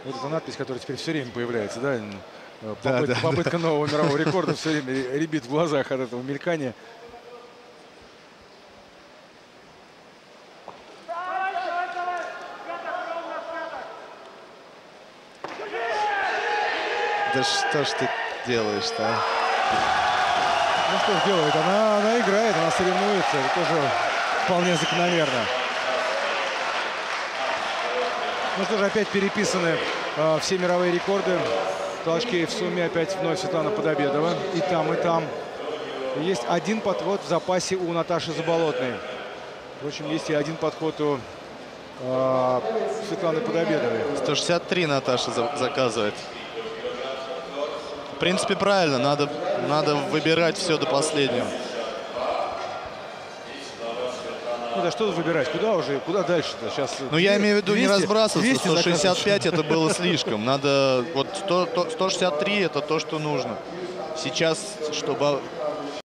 Вот эта надпись, которая теперь все время появляется, да? Попытка нового мирового рекорда все время рябит в глазах от этого мелькания. Да что ж ты делаешь-то, а? Ну что ж делает? Она играет, она соревнуется. Это тоже вполне закономерно. Ну что же, опять переписаны все мировые рекорды. Толчки в сумме опять вновь Светлана Подобедова. И там, и там. Есть один подход в запасе у Наташи Заболотной. Впрочем, есть и один подход у Светланы Подобедовой. 163 Наташа заказывает. В принципе, правильно. Надо выбирать все до последнего. Ну да, что выбирать? Куда уже? Куда дальше-то? Сейчас. Ну, я имею в виду 200, не разбрасываться. 165 это было слишком. Надо вот 163 это то, что нужно. Сейчас, чтобы